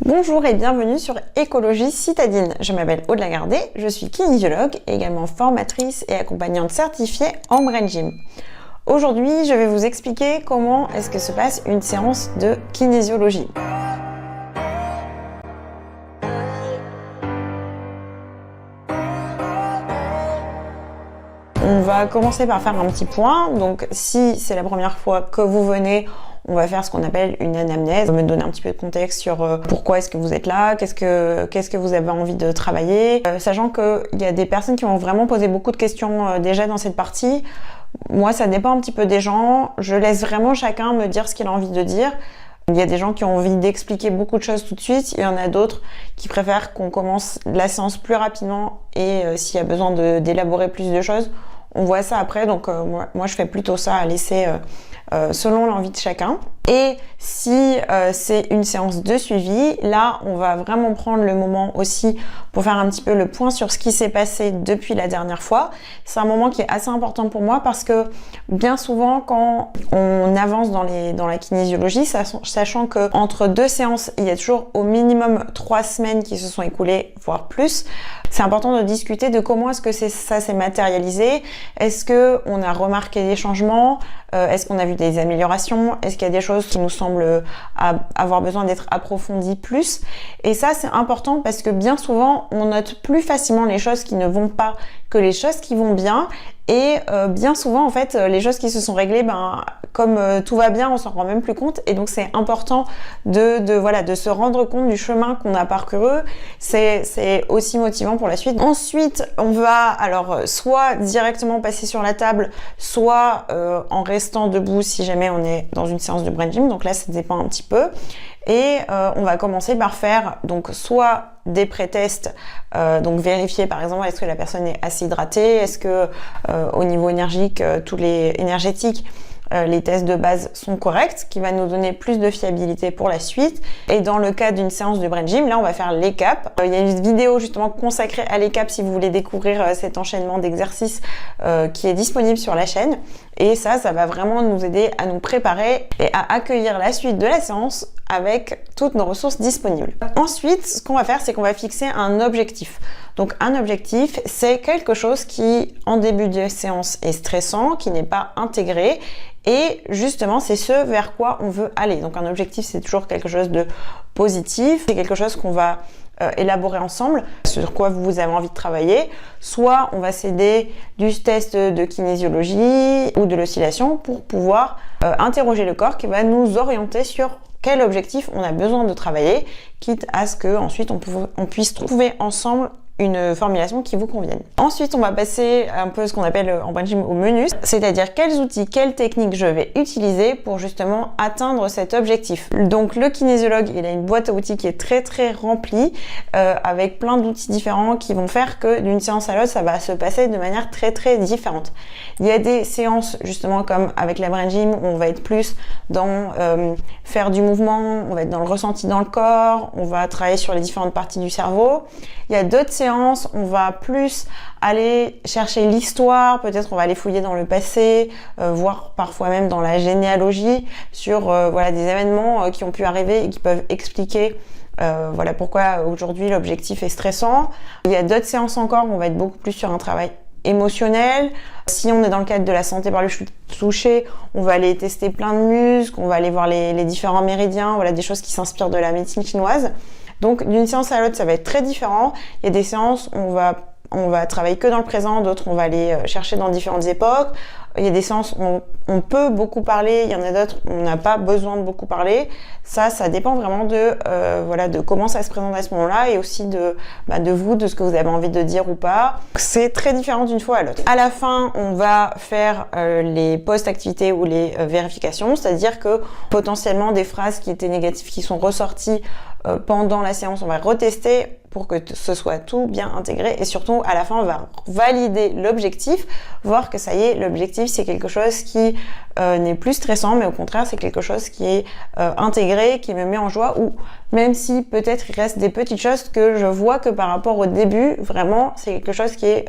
Bonjour et bienvenue sur Écologie Citadine. Je m'appelle Aude Lagardé, je suis kinésiologue et également formatrice et accompagnante certifiée en Brain Gym. Aujourd'hui, je vais vous expliquer comment est-ce que se passe une séance de kinésiologie. On va commencer par faire un petit point. Donc, si c'est la première fois que vous venez, on va faire ce qu'on appelle une anamnèse, me donner un petit peu de contexte sur pourquoi est-ce que vous êtes là, qu'est-ce que vous avez envie de travailler, sachant qu'il y a des personnes qui vont vraiment poser beaucoup de questions déjà dans cette partie. Moi, ça dépend un petit peu des gens. Je laisse vraiment chacun me dire ce qu'il a envie de dire. Il y a des gens qui ont envie d'expliquer beaucoup de choses tout de suite. Il y en a d'autres qui préfèrent qu'on commence la séance plus rapidement et s'il y a besoin d'élaborer plus de choses, on voit ça après. Donc moi je fais plutôt ça à laisser selon l'envie de chacun. Et si c'est une séance de suivi, là on va vraiment prendre le moment aussi pour faire un petit peu le point sur ce qui s'est passé depuis la dernière fois. C'est un moment qui est assez important pour moi parce que bien souvent quand on avance dans la kinésiologie, sachant que entre deux séances, il y a toujours au minimum 3 semaines qui se sont écoulées, voire plus, c'est important de discuter de comment est-ce que ça s'est matérialisé. Est-ce que on a remarqué des changements? Est-ce qu'on a vu des améliorations? Est-ce qu'il y a des choses qui nous semblent avoir besoin d'être approfondies plus? Et ça, c'est important parce que bien souvent, on note plus facilement les choses qui ne vont pas que les choses qui vont bien. Et bien souvent, en fait, les choses qui se sont réglées, comme tout va bien, on s'en rend même plus compte. Et donc, c'est important de se rendre compte du chemin qu'on a parcouru. C'est aussi motivant pour la suite. Ensuite, on va alors soit directement passer sur la table, soit en restant debout si jamais on est dans une séance de Brain Gym. Donc là, ça dépend un petit peu. Et on va commencer par faire donc soit des pré-tests, donc vérifier par exemple est-ce que la personne est assez hydratée, est-ce que au niveau énergique, énergétique, les tests de base sont corrects, qui va nous donner plus de fiabilité pour la suite. Et dans le cas d'une séance de Brain Gym, là on va faire l'ECAP. Il y a une vidéo justement consacrée à l'ECAP si vous voulez découvrir cet enchaînement d'exercices qui est disponible sur la chaîne. Et ça va vraiment nous aider à nous préparer et à accueillir la suite de la séance avec toutes nos ressources disponibles. Ensuite, ce qu'on va faire, c'est qu'on va fixer un objectif. Donc un objectif, c'est quelque chose qui, en début de séance, est stressant, qui n'est pas intégré. Et justement, c'est ce vers quoi on veut aller. Donc un objectif, c'est toujours quelque chose de positif. C'est quelque chose qu'on va élaborer ensemble, sur quoi vous avez envie de travailler. Soit on va s'aider du test de kinésiologie ou de l'oscillation pour pouvoir interroger le corps qui va nous orienter sur quel objectif on a besoin de travailler, quitte à ce que ensuite on puisse trouver ensemble une formulation qui vous convienne. Ensuite, on va passer un peu ce qu'on appelle en Brain Gym au menu, c'est-à-dire quels outils, quelles techniques je vais utiliser pour justement atteindre cet objectif. Donc le kinésiologue, il a une boîte à outils qui est très très remplie avec plein d'outils différents qui vont faire que d'une séance à l'autre, ça va se passer de manière très très différente. Il y a des séances justement comme avec la Brain Gym où on va être plus dans faire du mouvement, on va être dans le ressenti dans le corps, on va travailler sur les différentes parties du cerveau. Il y a d'autres séances, on va plus aller chercher l'histoire, peut-être on va aller fouiller dans le passé, voire parfois même dans la généalogie sur des événements qui ont pu arriver et qui peuvent expliquer pourquoi aujourd'hui l'objectif est stressant. Il y a d'autres séances encore où on va être beaucoup plus sur un travail émotionnel. Si on est dans le cadre de la santé par le toucher, on va aller tester plein de muscles, on va aller voir les différents méridiens, des choses qui s'inspirent de la médecine chinoise. Donc d'une séance à l'autre, ça va être très différent. Il y a des séances où on va travailler que dans le présent, d'autres on va aller chercher dans différentes époques. Il y a des séances où on peut beaucoup parler, il y en a d'autres où on n'a pas besoin de beaucoup parler. Ça dépend vraiment de comment ça se présente à ce moment-là et aussi de vous, de ce que vous avez envie de dire ou pas. C'est très différent d'une fois à l'autre. À la fin, on va faire les post-activités ou les vérifications, c'est-à-dire que potentiellement des phrases qui étaient négatives qui sont ressorties pendant la séance, on va retester pour que ce soit tout bien intégré et surtout à la fin on va valider l'objectif, voir que ça y est, l'objectif c'est quelque chose qui n'est plus stressant, mais au contraire c'est quelque chose qui est intégré, qui me met en joie, ou même si peut-être il reste des petites choses que je vois que par rapport au début, vraiment c'est quelque chose qui est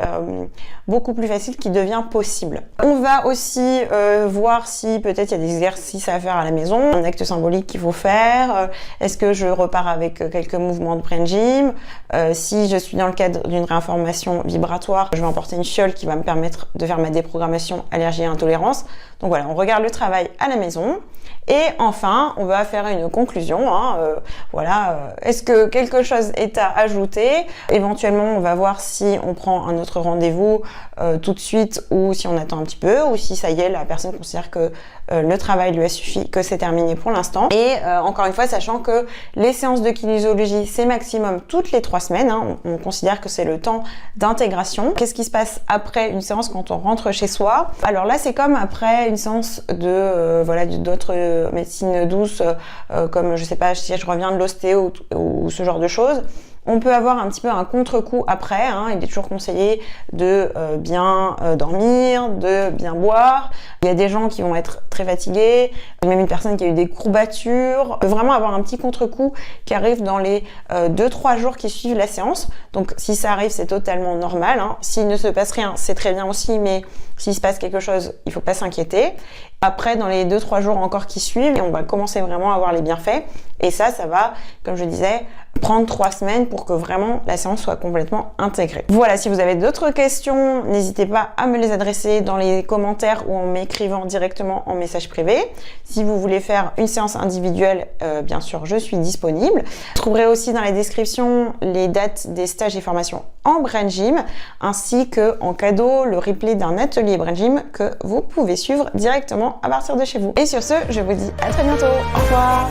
beaucoup plus facile, qui devient possible. On va aussi voir si peut-être il y a des exercices à faire à la maison, un acte symbolique qu'il faut faire, est-ce que je repars avec quelques mouvements de brain gym, si je suis dans le cadre d'une réinformation vibratoire, je vais emporter une fiole qui va me permettre de faire ma déprogrammation allergie et intolérance. Donc voilà, on regarde le travail à la maison. Et enfin, on va faire une conclusion. Est-ce que quelque chose est à ajouter? Éventuellement, on va voir si on prend un autre rendez-vous tout de suite ou si on attend un petit peu, ou si ça y est, la personne considère que le travail lui a suffi, que c'est terminé pour l'instant. Et encore une fois, sachant que les séances de kinésiologie, c'est maximum toutes les 3 semaines. On considère que c'est le temps d'intégration. Qu'est-ce qui se passe après une séance quand on rentre chez soi? Alors là, c'est comme après une séance de d'autres médecine douce, comme je sais pas, si je reviens de l'ostéo ou ce genre de choses. On peut avoir un petit peu un contre-coup après, il est toujours conseillé de bien dormir, de bien boire. Il y a des gens qui vont être très fatigués, même une personne qui a eu des courbatures. On peut vraiment avoir un petit contre-coup qui arrive dans les 2-3 jours qui suivent la séance. Donc si ça arrive, c'est totalement normal. S'il ne se passe rien, c'est très bien aussi, mais s'il se passe quelque chose, il faut pas s'inquiéter. Après, dans les 2-3 jours encore qui suivent, on va commencer vraiment à voir les bienfaits. Et ça va, comme je disais, prendre 3 semaines pour que vraiment la séance soit complètement intégrée. Voilà, si vous avez d'autres questions, n'hésitez pas à me les adresser dans les commentaires ou en m'écrivant directement en message privé. Si vous voulez faire une séance individuelle, bien sûr, je suis disponible. Vous trouverez aussi dans la description les dates des stages et formations en Brain Gym, ainsi que en cadeau le replay d'un atelier Brain Gym que vous pouvez suivre directement à partir de chez vous. Et sur ce, je vous dis à très bientôt. Au revoir.